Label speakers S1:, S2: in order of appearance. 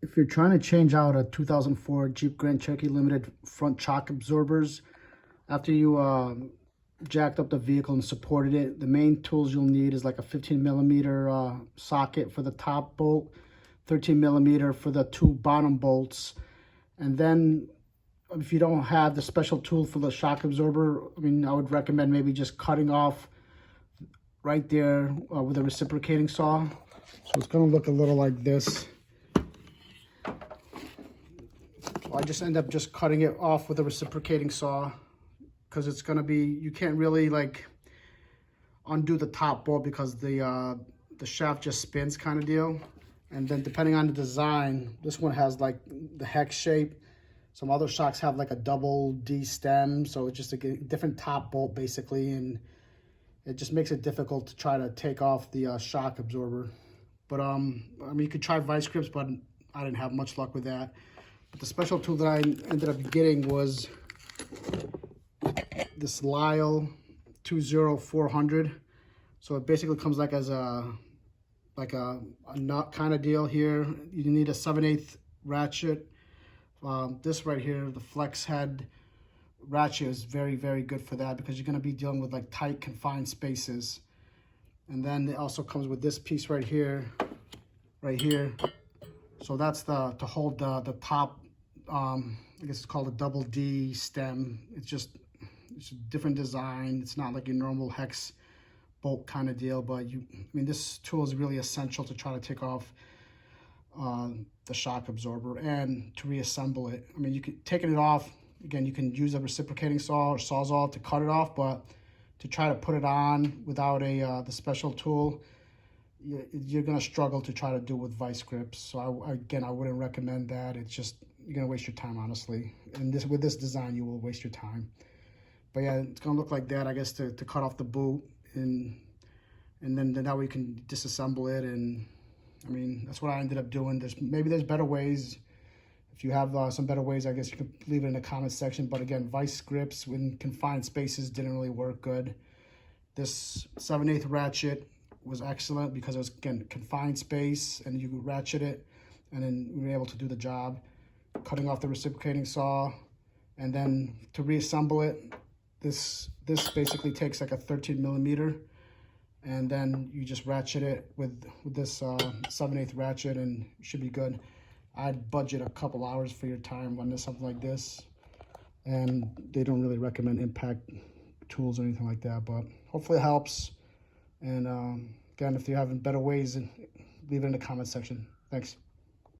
S1: If you're trying to change out a 2004 Jeep Grand Cherokee Limited front shock absorbers, after you jacked up the vehicle and supported it, the main tools you'll need is like a 15 millimeter socket for the top bolt, 13 millimeter for the two bottom bolts. And then if you don't have the special tool for the shock absorber, I mean, I would recommend maybe just cutting off right there with a reciprocating saw. So it's going to look a little like this. I just end up just cutting it off with a reciprocating saw because it's going to be, you can't really like undo the top bolt because the shaft just spins kind of deal. And then depending on the design, this one has like the hex shape. Some other shocks have like a double D stem, so it's just a different top bolt basically, and it just makes it difficult to try to take off the shock absorber. But I mean, you could try vice grips, but I didn't have much luck with that. But the special tool that I ended up getting was this Lisle 20400. So it basically comes like as a nut kind of deal here. You need a 7/8 ratchet. This right here, the flex head ratchet, is very, very good for that because you're going to be dealing with like tight confined spaces. And then it also comes with this piece right here. So that's to hold the top, I guess it's called a double D stem. It's a different design. It's not like your normal hex bolt kind of deal, but I mean, this tool is really essential to try to take off the shock absorber and to reassemble it. I mean, taking it off, again, you can use a reciprocating saw or sawzall to cut it off, but to try to put it on without the special tool, you're going to struggle to try to do it with vice grips. So again, I wouldn't recommend that. It's just, you're going to waste your time, honestly. And with this design, you will waste your time. But yeah, it's going to look like that, I guess, to cut off the boot, and then that way you can disassemble it. And I mean, that's what I ended up doing. Maybe there's better ways. If you have some better ways, I guess you could leave it in the comment section. But again, vice grips in confined spaces didn't really work good. This 7/8 ratchet was excellent because it was, again, confined space, and you could ratchet it, and then we were able to do the job. Cutting off the reciprocating saw, and then to reassemble it, this basically takes like a 13 millimeter, and then you just ratchet it with this 7/8 ratchet, and it should be good. I'd budget a couple hours for your time when there's something like this, and they don't really recommend impact tools or anything like that, but hopefully it helps. And again, if you're having better ways, leave it in the comment section. Thanks.